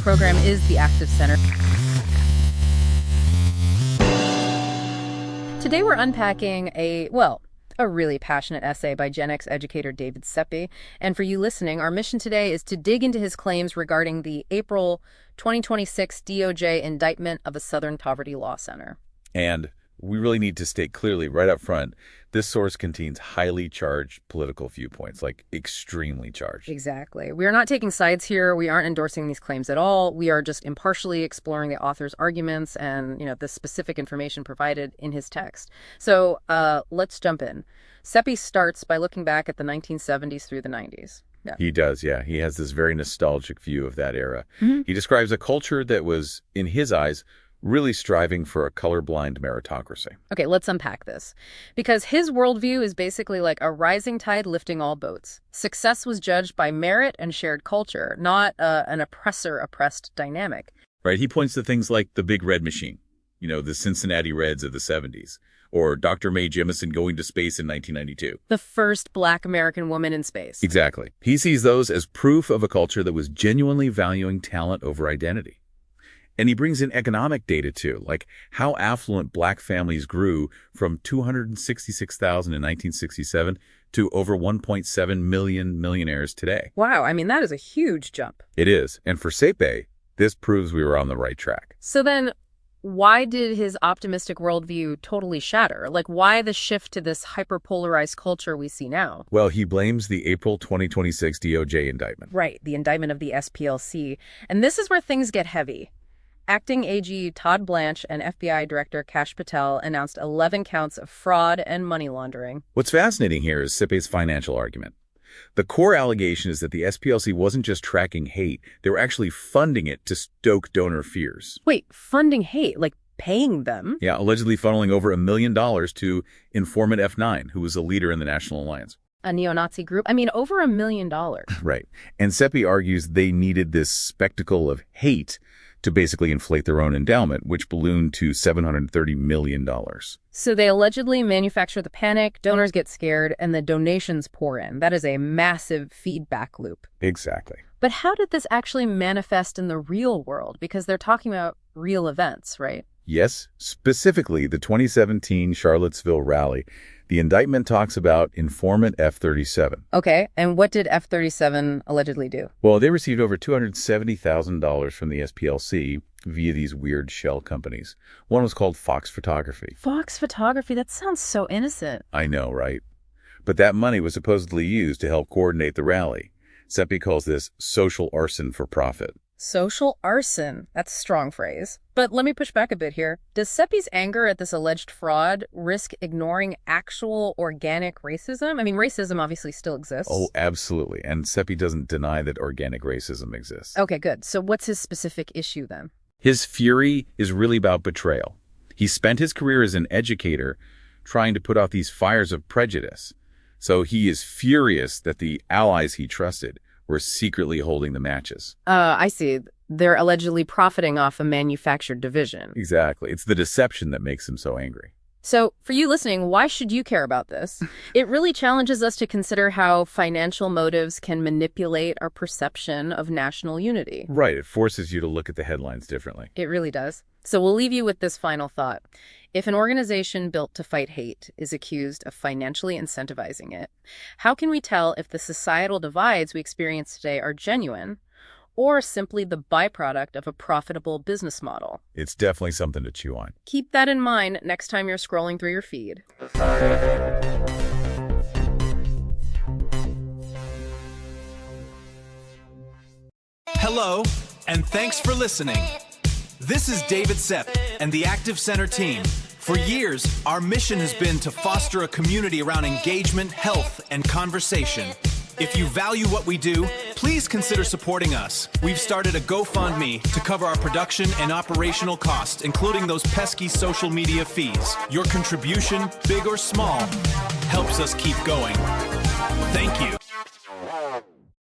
program is the Active Center. Today we're unpacking a really passionate essay by Gen X educator David Seppi. And for you listening, our mission today is to dig into his claims regarding the April 2026 DOJ indictment of a Southern Poverty Law Center. And we really need to state clearly right up front, this source contains highly charged political viewpoints, like extremely charged. Exactly. We are not taking sides here. We aren't endorsing these claims at all. We are just impartially exploring the author's arguments and, the specific information provided in his text. So let's jump in. Seppi starts by looking back at the 1970s through the 90s. Yeah. He does, yeah. He has this very nostalgic view of that era. Mm-hmm. He describes a culture that was, in his eyes, really striving for a colorblind meritocracy. Okay, let's unpack this. Because his worldview is basically like a rising tide lifting all boats. Success was judged by merit and shared culture, not an oppressor-oppressed dynamic. Right, he points to things like the Big Red Machine, the Cincinnati Reds of the 70s, or Dr. Mae Jemison going to space in 1992. The first Black American woman in space. Exactly. He sees those as proof of a culture that was genuinely valuing talent over identity. And he brings in economic data, too, like how affluent Black families grew from 266,000 in 1967 to over 1.7 million millionaires today. Wow, that is a huge jump. It is. And for Seppi, this proves we were on the right track. So then, why did his optimistic worldview totally shatter? Like, why the shift to this hyperpolarized culture we see now? Well, he blames the April 2026 DOJ indictment. Right, the indictment of the SPLC. And this is where things get heavy. Acting AG Todd Blanche and FBI Director Kash Patel announced 11 counts of fraud and money laundering. What's fascinating here is Seppi's financial argument. The core allegation is that the SPLC wasn't just tracking hate, they were actually funding it to stoke donor fears. Wait, funding hate? Like paying them? Yeah, allegedly funneling over $1 million to informant F9, who was a leader in the National Alliance. A neo-Nazi group? Over $1 million. Right. And Seppi argues they needed this spectacle of hate to basically inflate their own endowment, which ballooned to $730 million. So they allegedly manufacture the panic, donors get scared, and the donations pour in. That is a massive feedback loop. Exactly. But how did this actually manifest in the real world? Because they're talking about real events, right? Yes, specifically the 2017 Charlottesville rally. The indictment talks about informant F-37. Okay, and what did F-37 allegedly do? Well, they received over $270,000 from the SPLC via these weird shell companies. One was called Fox Photography. Fox Photography? That sounds so innocent. I know, right? But that money was supposedly used to help coordinate the rally. Seppi calls this social arson for profit. Social arson. That's a strong phrase. But let me push back a bit here. Does Seppi's anger at this alleged fraud risk ignoring actual organic racism? Racism obviously still exists. Oh, absolutely. And Seppi doesn't deny that organic racism exists. Okay, good. So what's his specific issue then? His fury is really about betrayal. He spent his career as an educator trying to put out these fires of prejudice. So he is furious that the allies he trusted were secretly holding the matches. I see. They're allegedly profiting off a manufactured division. Exactly. It's the deception that makes him so angry. So, for you listening, why should you care about this? It really challenges us to consider how financial motives can manipulate our perception of national unity. Right. It forces you to look at the headlines differently. It really does. So we'll leave you with this final thought. If an organization built to fight hate is accused of financially incentivizing it, how can we tell if the societal divides we experience today are genuine or simply the byproduct of a profitable business model? It's definitely something to chew on. Keep that in mind next time you're scrolling through your feed. Hello, and thanks for listening. This is David Sepp and the Active Center team. For years, our mission has been to foster a community around engagement, health, and conversation. If you value what we do, please consider supporting us. We've started a GoFundMe to cover our production and operational costs, including those pesky social media fees. Your contribution, big or small, helps us keep going. Thank you.